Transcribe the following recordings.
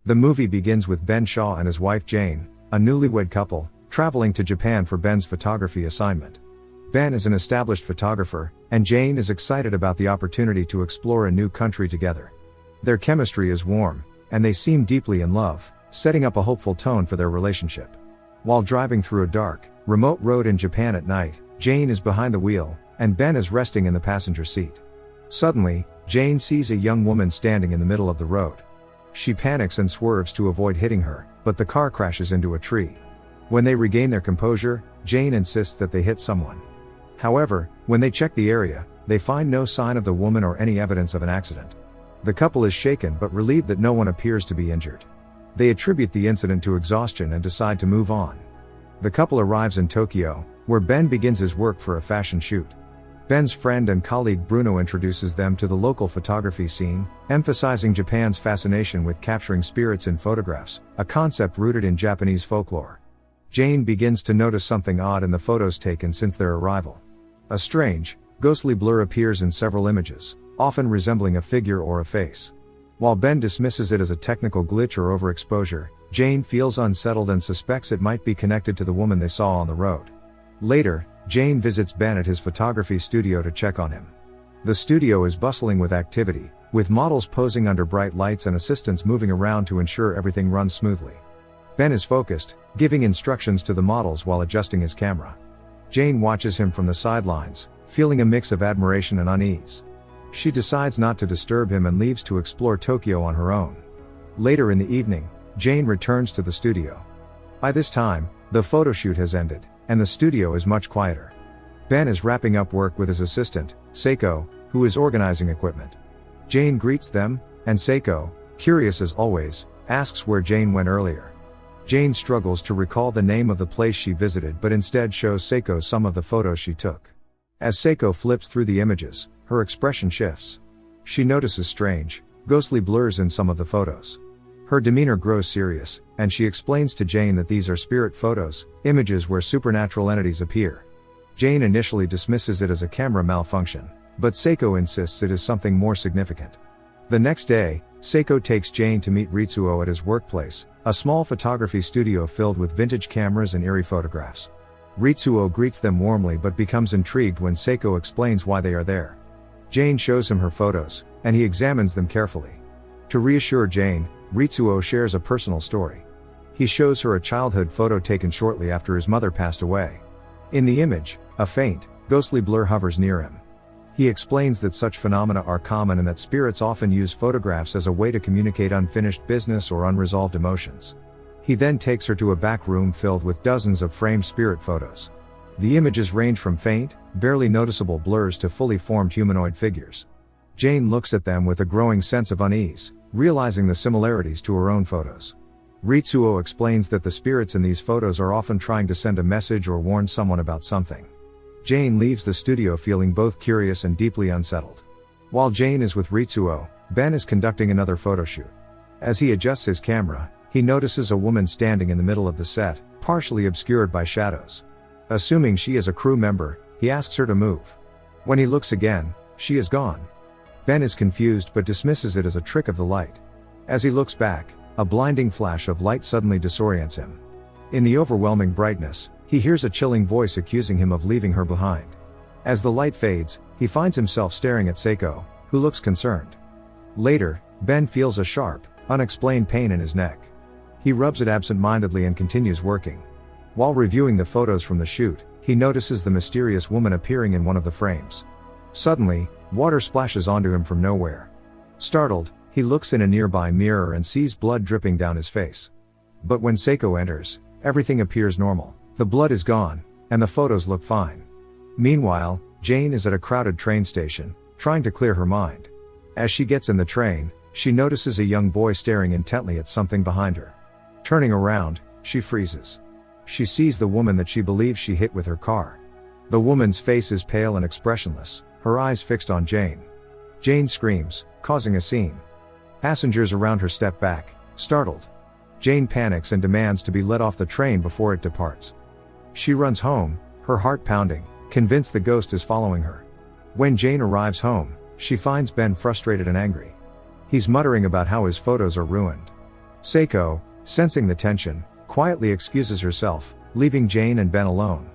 The movie begins with Ben Shaw and his wife Jane, a newlywed couple, traveling to Japan for Ben's photography assignment. Ben is an established photographer, and Jane is excited about the opportunity to explore a new country together. Their chemistry is warm, and they seem deeply in love, setting up a hopeful tone for their relationship. While driving through a dark, remote road in Japan at night, Jane is behind the wheel, and Ben is resting in the passenger seat. Suddenly, Jane sees a young woman standing in the middle of the road. She panics and swerves to avoid hitting her, but the car crashes into a tree. When they regain their composure, Jane insists that they hit someone. However, when they check the area, they find no sign of the woman or any evidence of an accident. The couple is shaken but relieved that no one appears to be injured. They attribute the incident to exhaustion and decide to move on. The couple arrives in Tokyo, where Ben begins his work for a fashion shoot. Ben's friend and colleague Bruno introduces them to the local photography scene, emphasizing Japan's fascination with capturing spirits in photographs, a concept rooted in Japanese folklore. Jane begins to notice something odd in the photos taken since their arrival. A strange, ghostly blur appears in several images, often resembling a figure or a face. While Ben dismisses it as a technical glitch or overexposure, Jane feels unsettled and suspects it might be connected to the woman they saw on the road. Later, Jane visits Ben at his photography studio to check on him. The studio is bustling with activity, with models posing under bright lights and assistants moving around to ensure everything runs smoothly. Ben is focused, giving instructions to the models while adjusting his camera. Jane watches him from the sidelines, feeling a mix of admiration and unease. She decides not to disturb him and leaves to explore Tokyo on her own. Later in the evening, Jane returns to the studio. By this time, the photo shoot has ended, and the studio is much quieter. Ben is wrapping up work with his assistant, Seiko, who is organizing equipment. Jane greets them, and Seiko, curious as always, asks where Jane went earlier. Jane struggles to recall the name of the place she visited but instead shows Seiko some of the photos she took. As Seiko flips through the images, her expression shifts. She notices strange, ghostly blurs in some of the photos. Her demeanor grows serious, and she explains to Jane that these are spirit photos, images where supernatural entities appear. Jane initially dismisses it as a camera malfunction, but Seiko insists it is something more significant. The next day, Seiko takes Jane to meet Ritsuo at his workplace, a small photography studio filled with vintage cameras and eerie photographs. Ritsuo greets them warmly but becomes intrigued when Seiko explains why they are there. Jane shows him her photos, and he examines them carefully. To reassure Jane, Ritsuo shares a personal story. He shows her a childhood photo taken shortly after his mother passed away. In the image, a faint, ghostly blur hovers near him. He explains that such phenomena are common and that spirits often use photographs as a way to communicate unfinished business or unresolved emotions. He then takes her to a back room filled with dozens of framed spirit photos. The images range from faint, barely noticeable blurs to fully formed humanoid figures. Jane looks at them with a growing sense of unease, realizing the similarities to her own photos. Ritsuo explains that the spirits in these photos are often trying to send a message or warn someone about something. Jane leaves the studio feeling both curious and deeply unsettled. While Jane is with Ritsuo, Ben is conducting another photo shoot. As he adjusts his camera, he notices a woman standing in the middle of the set, partially obscured by shadows. Assuming she is a crew member, he asks her to move. When he looks again, she is gone. Ben is confused but dismisses it as a trick of the light. As he looks back, a blinding flash of light suddenly disorients him. In the overwhelming brightness, he hears a chilling voice accusing him of leaving her behind. As the light fades, he finds himself staring at Seiko, who looks concerned. Later, Ben feels a sharp, unexplained pain in his neck. He rubs it absent-mindedly and continues working. While reviewing the photos from the shoot, he notices the mysterious woman appearing in one of the frames. Suddenly, water splashes onto him from nowhere. Startled, he looks in a nearby mirror and sees blood dripping down his face. But when Seiko enters, everything appears normal. The blood is gone, and the photos look fine. Meanwhile, Jane is at a crowded train station, trying to clear her mind. As she gets in the train, she notices a young boy staring intently at something behind her. Turning around, she freezes. She sees the woman that she believes she hit with her car. The woman's face is pale and expressionless, her eyes fixed on Jane. Jane screams, causing a scene. Passengers around her step back, startled. Jane panics and demands to be let off the train before it departs. She runs home, her heart pounding, convinced the ghost is following her. When Jane arrives home, she finds Ben frustrated and angry. He's muttering about how his photos are ruined. Seiko, sensing the tension, quietly excuses herself, leaving Jane and Ben alone.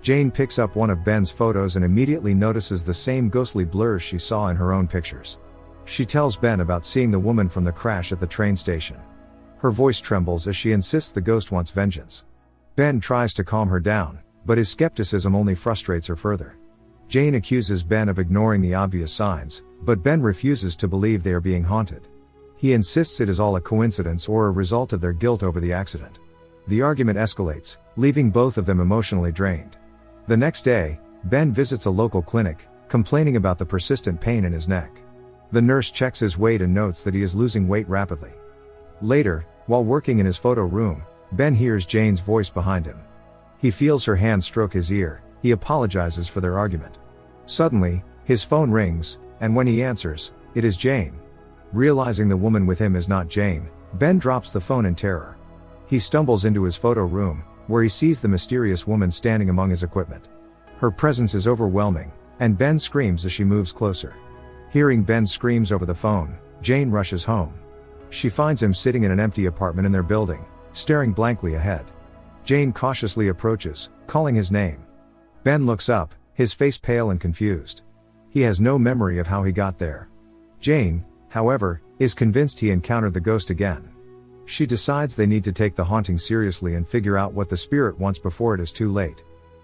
Jane picks up one of Ben's photos and immediately notices the same ghostly blurs she saw in her own pictures. She tells Ben about seeing the woman from the crash at the train station. Her voice trembles as she insists the ghost wants vengeance. Ben tries to calm her down, but his skepticism only frustrates her further. Jane accuses Ben of ignoring the obvious signs, but Ben refuses to believe they are being haunted. He insists it is all a coincidence or a result of their guilt over the accident. The argument escalates, leaving both of them emotionally drained. The next day, Ben visits a local clinic, complaining about the persistent pain in his neck. The nurse checks his weight and notes that he is losing weight rapidly. Later, while working in his photo room, Ben hears Jane's voice behind him. He feels her hand stroke his ear. He apologizes for their argument. Suddenly, his phone rings, and when he answers, it is Jane. Realizing the woman with him is not Jane, Ben drops the phone in terror. He stumbles into his photo room, where he sees the mysterious woman standing among his equipment. Her presence is overwhelming, and Ben screams as she moves closer. Hearing Ben's screams over the phone, Jane rushes home. She finds him sitting in an empty apartment in their building, staring blankly ahead. Jane cautiously approaches, calling his name. Ben looks up, his face pale and confused. He has no memory of how he got there. Jane, however, is convinced he encountered the ghost again. She decides they need to take the haunting seriously and figure out what the spirit wants before it is too late.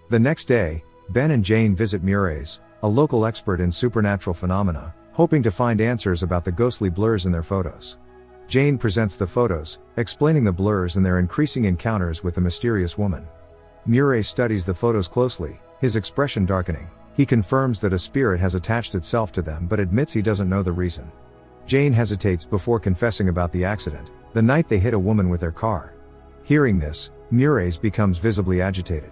The next day, Ben and Jane visit Mures, a local expert in supernatural phenomena, hoping to find answers about the ghostly blurs in their photos. Jane presents the photos, explaining the blurs and their increasing encounters with the mysterious woman. Mures studies the photos closely, his expression darkening. He confirms that a spirit has attached itself to them but admits he doesn't know the reason. Jane hesitates before confessing about the accident, the night they hit a woman with their car. Hearing this, Mures becomes visibly agitated.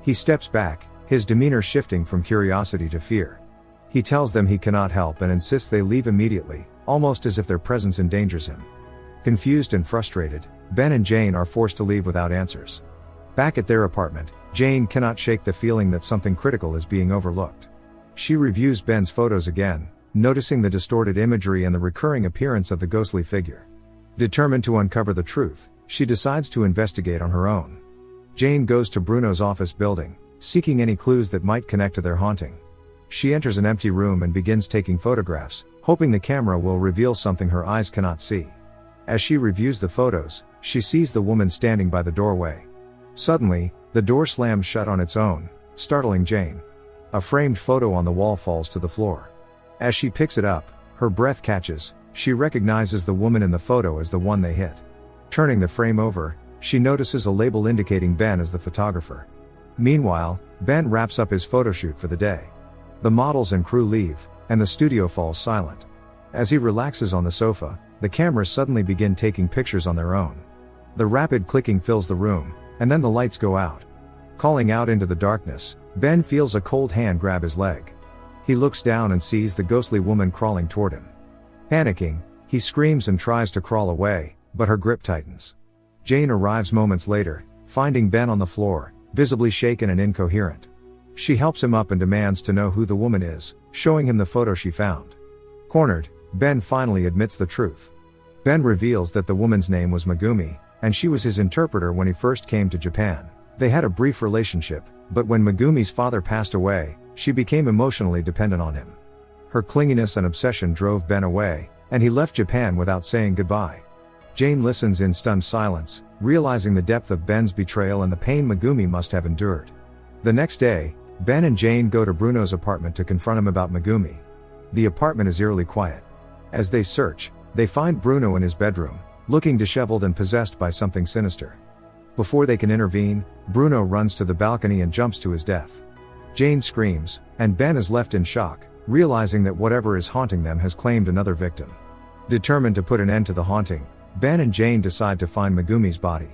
He steps back, his demeanor shifting from curiosity to fear. He tells them he cannot help and insists they leave immediately, almost as if their presence endangers him. Confused and frustrated, Ben and Jane are forced to leave without answers. Back at their apartment, Jane cannot shake the feeling that something critical is being overlooked. She reviews Ben's photos again, noticing the distorted imagery and the recurring appearance of the ghostly figure. Determined to uncover the truth, she decides to investigate on her own. Jane goes to Bruno's office building, seeking any clues that might connect to their haunting. She enters an empty room and begins taking photographs, hoping the camera will reveal something her eyes cannot see. As she reviews the photos, she sees the woman standing by the doorway. Suddenly, the door slams shut on its own, startling Jane. A framed photo on the wall falls to the floor. As she picks it up, her breath catches. She recognizes the woman in the photo as the one they hit. Turning the frame over, she notices a label indicating Ben as the photographer. Meanwhile, Ben wraps up his photoshoot for the day. The models and crew leave, and the studio falls silent. As he relaxes on the sofa, the cameras suddenly begin taking pictures on their own. The rapid clicking fills the room, and then the lights go out. Calling out into the darkness, Ben feels a cold hand grab his leg. He looks down and sees the ghostly woman crawling toward him. Panicking, he screams and tries to crawl away, but her grip tightens. Jane arrives moments later, finding Ben on the floor, visibly shaken and incoherent. She helps him up and demands to know who the woman is, showing him the photo she found. Cornered, Ben finally admits the truth. Ben reveals that the woman's name was Megumi, and she was his interpreter when he first came to Japan. They had a brief relationship, but when Megumi's father passed away, she became emotionally dependent on him. Her clinginess and obsession drove Ben away, and he left Japan without saying goodbye. Jane listens in stunned silence, realizing the depth of Ben's betrayal and the pain Megumi must have endured. The next day, Ben and Jane go to Bruno's apartment to confront him about Megumi. The apartment is eerily quiet. As they search, they find Bruno in his bedroom, looking disheveled and possessed by something sinister. Before they can intervene, Bruno runs to the balcony and jumps to his death. Jane screams, and Ben is left in shock, realizing that whatever is haunting them has claimed another victim. Determined to put an end to the haunting, Ben and Jane decide to find Megumi's body.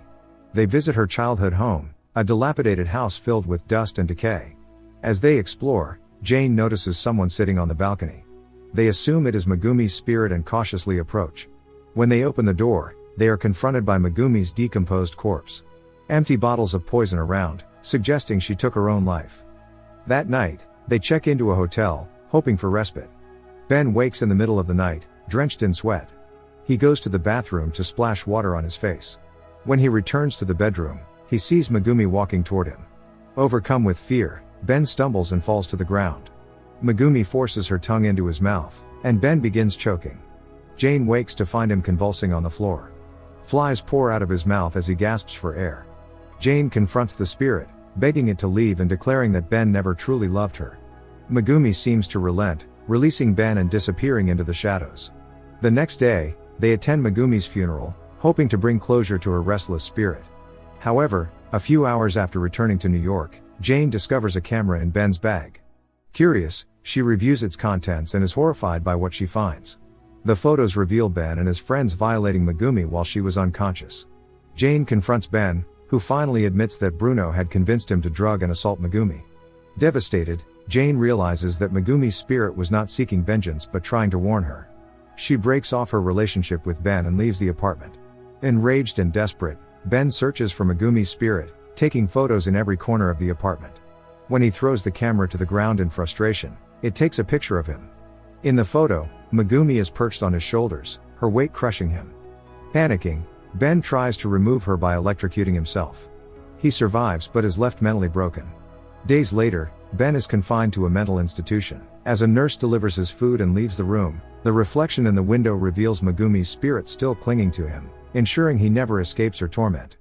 They visit her childhood home, a dilapidated house filled with dust and decay. As they explore, Jane notices someone sitting on the balcony. They assume it is Megumi's spirit and cautiously approach. When they open the door, they are confronted by Megumi's decomposed corpse. Empty bottles of poison around, suggesting she took her own life. That night, they check into a hotel, hoping for respite. Ben wakes in the middle of the night, drenched in sweat. He goes to the bathroom to splash water on his face. When he returns to the bedroom, he sees Megumi walking toward him. Overcome with fear, Ben stumbles and falls to the ground. Megumi forces her tongue into his mouth, and Ben begins choking. Jane wakes to find him convulsing on the floor. Flies pour out of his mouth as he gasps for air. Jane confronts the spirit, begging it to leave and declaring that Ben never truly loved her. Megumi seems to relent, releasing Ben and disappearing into the shadows. The next day, they attend Megumi's funeral, hoping to bring closure to her restless spirit. However, a few hours after returning to New York, Jane discovers a camera in Ben's bag. Curious, she reviews its contents and is horrified by what she finds. The photos reveal Ben and his friends violating Megumi while she was unconscious. Jane confronts Ben, who finally admits that Bruno had convinced him to drug and assault Megumi. Devastated, Jane realizes that Megumi's spirit was not seeking vengeance but trying to warn her. She breaks off her relationship with Ben and leaves the apartment. Enraged and desperate, Ben searches for Megumi's spirit, taking photos in every corner of the apartment. When he throws the camera to the ground in frustration, it takes a picture of him. In the photo, Megumi is perched on his shoulders, her weight crushing him. Panicking, Ben tries to remove her by electrocuting himself. He survives but is left mentally broken. Days later, Ben is confined to a mental institution. As a nurse delivers his food and leaves the room, the reflection in the window reveals Megumi's spirit still clinging to him, ensuring he never escapes her torment.